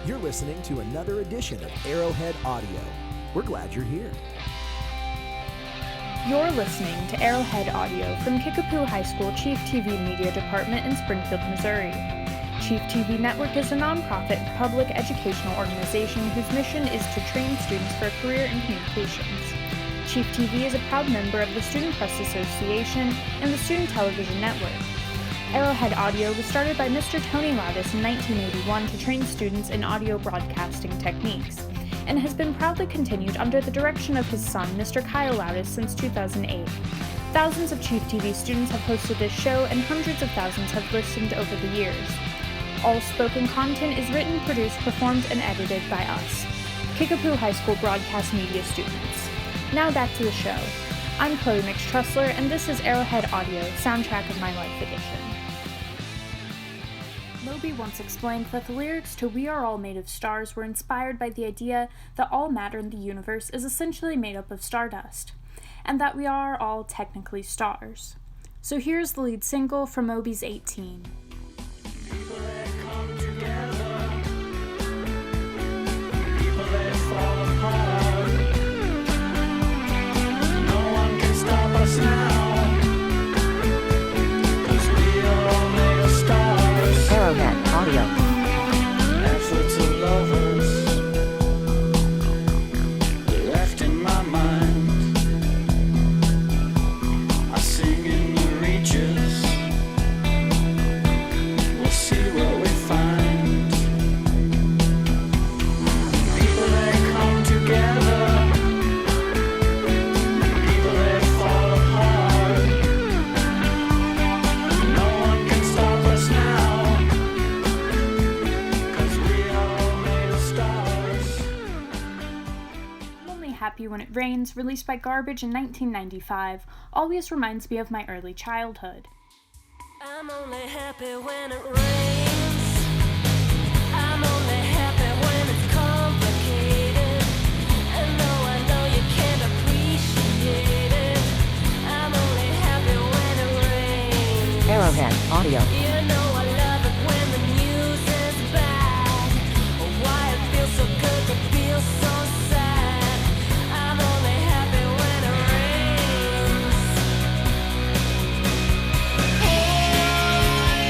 You're listening to another edition of Arrowhead Audio. We're glad you're here. You're listening to Arrowhead Audio from Kickapoo High School Chief TV Media Department in Springfield, Missouri. Chief TV Network is a nonprofit public educational organization whose mission is to train students for a career in communications. Chief TV is a proud member of the Student Press Association and the Student Television Network. Arrowhead Audio was started by Mr. Tony Loudis in 1981 to train students in audio broadcasting techniques, and has been proudly continued under the direction of his son, Mr. Kyle Loudis, since 2008. Thousands of Chief TV students have hosted this show, and hundreds of thousands have listened over the years. All spoken content is written, produced, performed, and edited by us, Kickapoo High School broadcast media students. Now back to the show. I'm Chloe Mix-Trussler, and this is Arrowhead Audio, Soundtrack of My Life Edition. Moby once explained that the lyrics to We Are All Made of Stars were inspired by the idea that all matter in the universe is essentially made up of stardust, and that we are all technically stars. So here's the lead single from Moby's 18. People that come together, people that fall apart. No one can stop us now, 'cause we are all made of stars. Arrowhead Audio. Efforts of lovers left in my mind. I sing in the reaches. We'll see what we find. People that come together, people that fall apart. No one can stop us now, 'cause we are all made of stars. I'm Only Happy When It Rains, released by Garbage in 1995, always reminds me of my early childhood. I'm only happy when it rains. I'm only happy when it's complicated. And though I know you can't appreciate it, I'm only happy when it rains. Arrowhead Audio. You know I love it when the news is bad. Why it feels so good to feel so sad. I'm only happy when it rains. Pour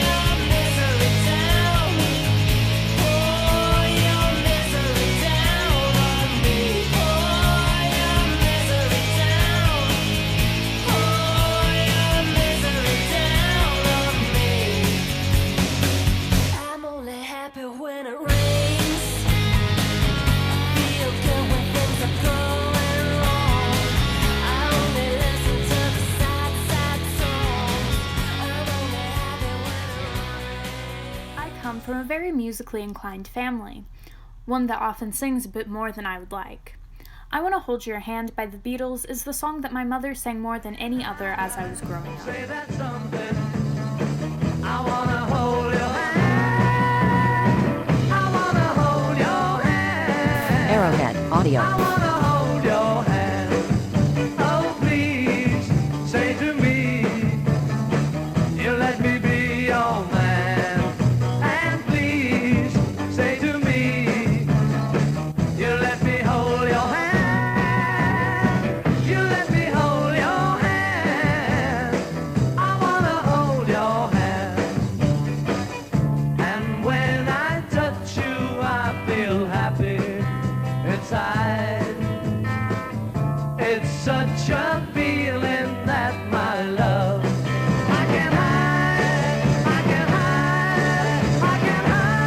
your misery down. Pour your misery down on me. Pour your misery down. Pour your misery down on me. I'm only happy when it rains. Feel good when things are going wrong. I only listen to the sad songs. I'm only happy when it rains. I come from a very musically inclined family, one that often sings a bit more than I would like. I Want to Hold Your Hand by the Beatles is the song that my mother sang more than any other as I was growing up. Say that something. I wanna hold your hand. I wanna hold your hand. Arrowhead Audio. I wanna hold your hand. Oh, please say to me, you let me be your man. And please say to me, you let me hold your hand. You let me hold your hand. I wanna hold your hand. And when I touch you, I feel happy inside. It's such a feeling that my love I can hide, I can hide, I can hide.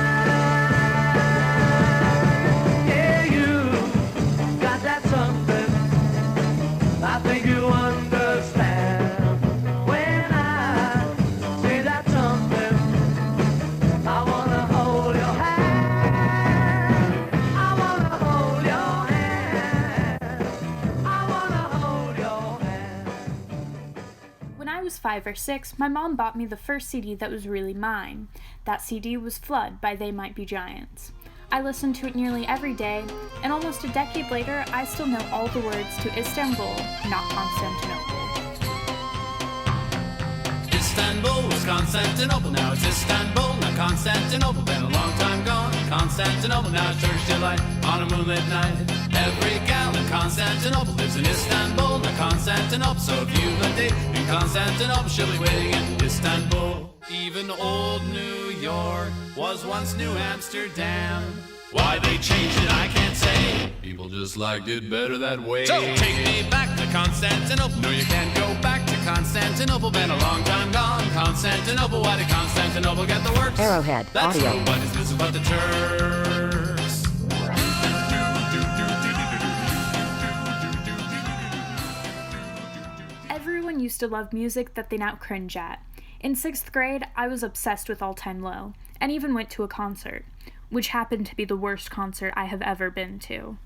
Yeah, you got that something. I think you understand. When I say that something, I wanna hold your hand. I wanna hold your hand. I wanna hold your hand. When I was 5 or 6, my mom bought me the first CD that was really mine. That CD was Flood by They Might Be Giants. I listened to it nearly every day, and almost a decade later, I still know all the words to Istanbul, not Constantinople. Istanbul was Constantinople, now it's Istanbul, not Constantinople. Been a long time gone, Constantinople, now it's Turkish delight on a moonlit night. Every gal in Constantinople lives in Istanbul, not Constantinople. So if you have a date in Constantinople, she'll be waiting in Istanbul. Even old New York was once New Amsterdam. Why they changed it, I can't say. People just liked it better that way. So take me back to Constantinople. No, you can't go back to Constantinople. Been a long time gone. Constantinople, why did Constantinople get the works? Arrowhead That's Audio. true, but it's this about the Turks. Everyone used to love music that they now cringe at. In 6th grade, I was obsessed with All Time Low, and even went to a concert, which happened to be the worst concert I have ever been to.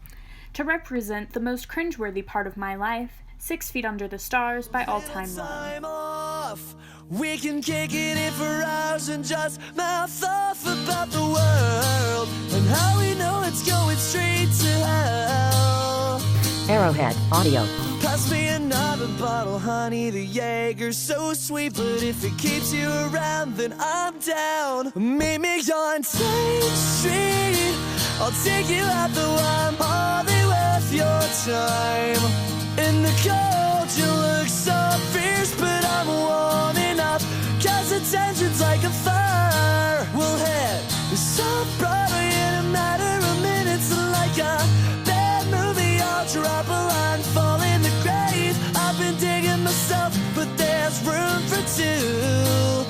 To represent the most cringeworthy part of my life, 6 Feet Under the Stars by All Time Low. Time off. We can kick it in for hours and just mouth off about the world and how we know it's going straight to hell. Arrowhead Audio. Pass me another bottle, honey, the Jaeger's so sweet, but if it keeps you around, then I'm down. Meet me on State Street, I'll take you out though I'm hardly worth your time. In the cold, you look so fierce, but I'm warm enough, cause the tension's like a fire. We'll head so Broadway in a matter of minutes, like a bad movie, I'll drop a line, fall in the grave. I've been digging myself, but there's room for two.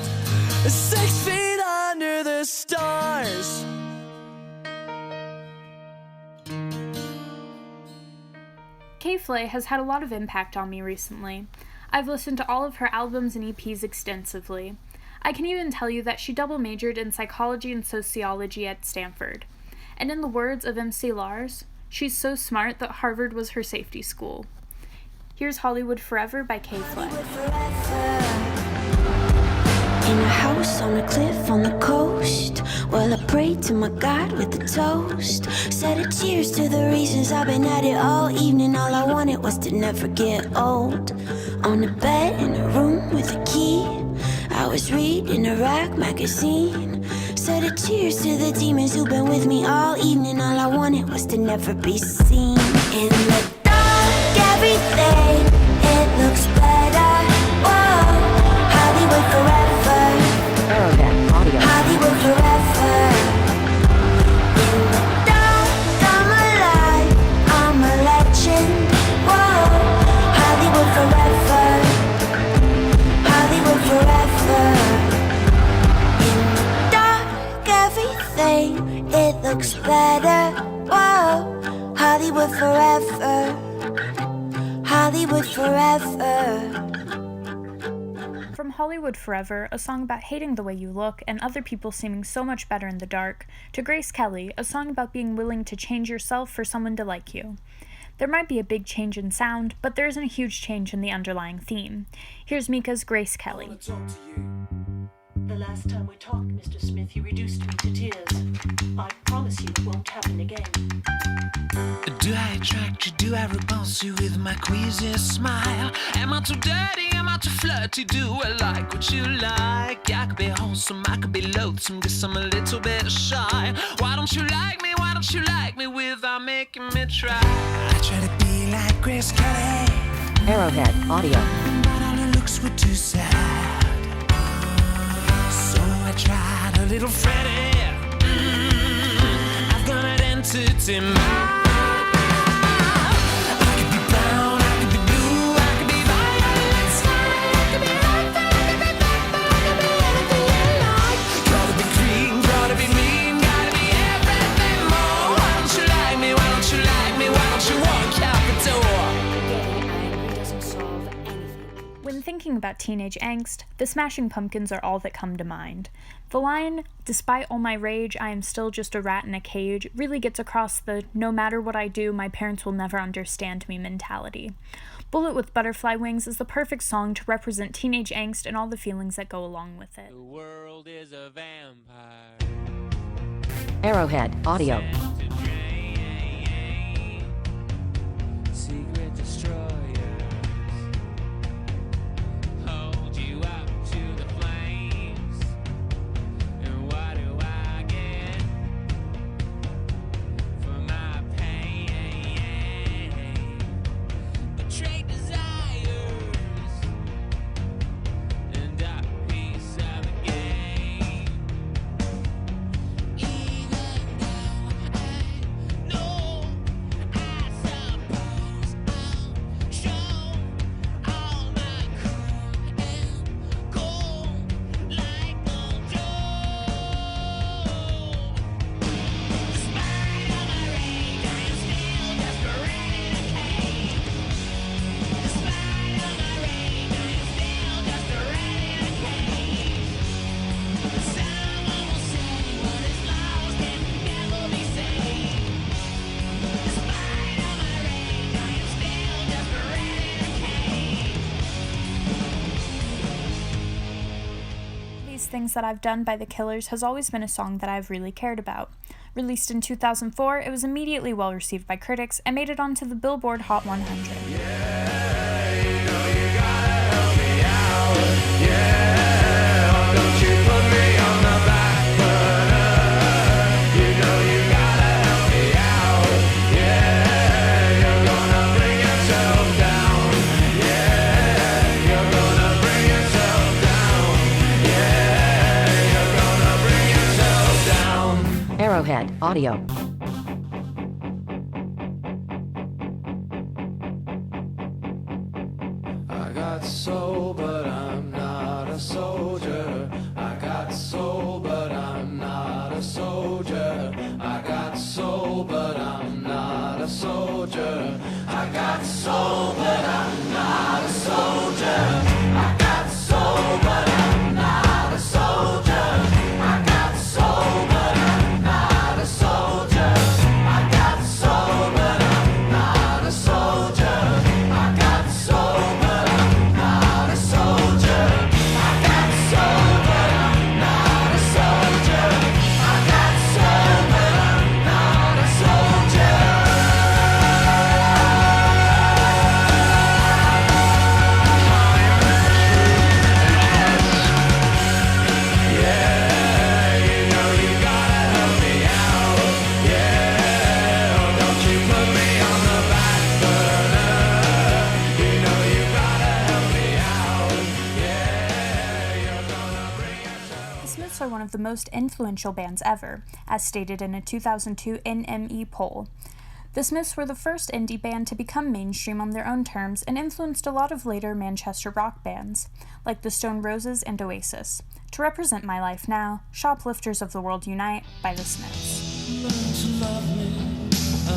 6 feet under the stars. K-Flay has had a lot of impact on me recently. I've listened to all of her albums and EPs extensively. I can even tell you that she double majored in psychology and sociology at Stanford. And in the words of MC Lars, she's so smart that Harvard was her safety school. Here's Hollywood Forever by K-Flay. In a house on a cliff on the coast, well, I prayed to my God with a toast. Said a cheers to the reasons I've been at it all evening. All I wanted was to never get old. On a bed in a room with a key, I was reading a rag magazine. Said a cheers to the demons who've been with me all evening. All I wanted was to never be seen. In the dark, everything, it looks better. Whoa, Hollywood forever. Arrowhead Audio. Hollywood forever. In the dark, I'm alive, I'm a legend. Whoa, Hollywood forever. Hollywood forever. In the dark, everything, it looks better. Whoa, Hollywood forever. Hollywood forever. From Hollywood Forever, a song about hating the way you look and other people seeming so much better in the dark, to Grace Kelly, a song about being willing to change yourself for someone to like you. There might be a big change in sound, but there isn't a huge change in the underlying theme. Here's Mika's Grace Kelly. The last time we talked, Mr. Smith, you reduced me to tears. I promise you it won't happen again. Do I attract you? Do I repulse you with my queasy smile? Am I too dirty? Am I too flirty? Do I like what you like? I could be wholesome, I could be loathsome, guess I'm a little bit shy. Why don't you like me? Why don't you like me without making me try? I try to be like Grace Kelly, Arrowhead Audio. but all her looks were too sad. So I tried a little Freddie. I've got an entity mind. When thinking about teenage angst, the Smashing Pumpkins are all that come to mind. The line, "Despite all my rage, I am still just a rat in a cage," really gets across the "no matter what I do, my parents will never understand me" mentality. Bullet with Butterfly Wings is the perfect song to represent teenage angst and all the feelings that go along with it. The world is a vampire. Arrowhead Audio. Secret destroyers hold you up to the flames. And what do I get? Things That I've Done by The Killers has always been a song that I've really cared about. Released in 2004, it was immediately well received by critics and made it onto the Billboard Hot 100. Arrowhead Audio. I got soul, but I'm not a soldier. I got soul, but I'm not a soldier. I got soul, but I'm not a soldier. I got soul, but I'm not a soldier. I got soul, but I'm not a soldier. I got soul, but I'm not a soldier. I got soul, but I'm not a soldier. I got soul, but I'm not a soldier. I got soul, but I'm not a soldier. I got soul, but I'm not a soldier. Yeah, you know you gotta help me out. Yeah, oh, don't you put me on the back burner. You know you gotta help me out. Yeah, you're gonna bring yourself. The Smiths are one of the most influential bands ever, as stated in a 2002 NME poll. The Smiths were the first indie band to become mainstream on their own terms and influenced a lot of later Manchester rock bands, like the Stone Roses and Oasis. To represent My Life Now, Shoplifters of the World Unite by the Smiths. Learn to love me,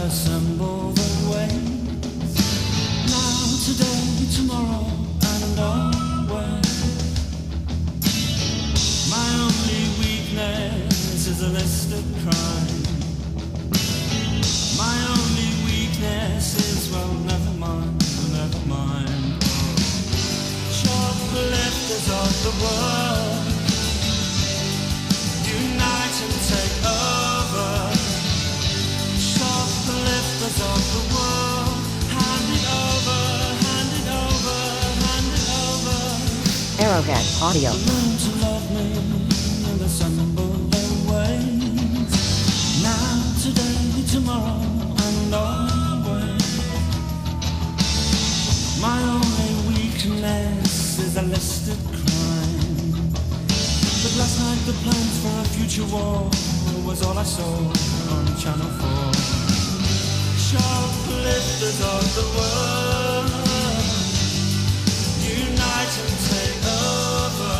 assemble the ways. Now, today, tomorrow, and always. My only weakness is a list of crimes. My only weakness is, well, never mind, never mind. Shoplifters of the world, unite and take over. Shoplifters of the world, hand it over, hand it over, hand it over. Arrowhead Audio. Learn to love me and assemble their ways. Now, today, tomorrow, and always. My only weakness is a listed crime. But last night the plans for a future war was all I saw on Channel 4. Shoplifters of the world, unite and take over.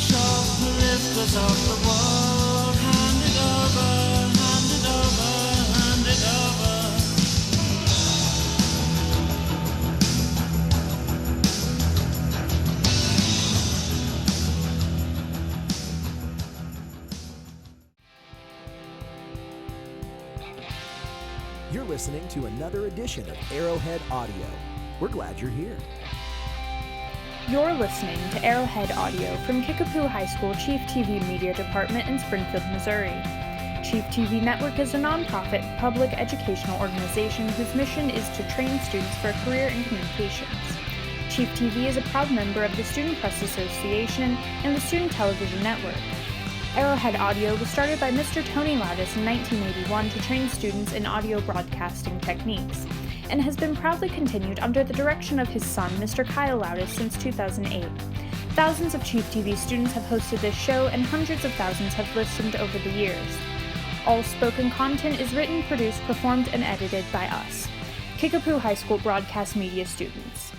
Shoplifters of the world, hand it over, hand it over, hand it over. You're listening to another edition of Arrowhead Audio. We're glad you're here. You're listening to Arrowhead Audio from Kickapoo High School Chief TV Media Department in Springfield, Missouri. Chief TV Network is a nonprofit public educational organization whose mission is to train students for a career in communications. Chief TV is a proud member of the Student Press Association and the Student Television Network. Arrowhead Audio was started by Mr. Tony Lattis in 1981 to train students in audio broadcasting techniques, and has been proudly continued under the direction of his son, Mr. Kyle Lattis, since 2008. Thousands of Chief TV students have hosted this show, and hundreds of thousands have listened over the years. All spoken content is written, produced, performed, and edited by us, Kickapoo High School broadcast media students.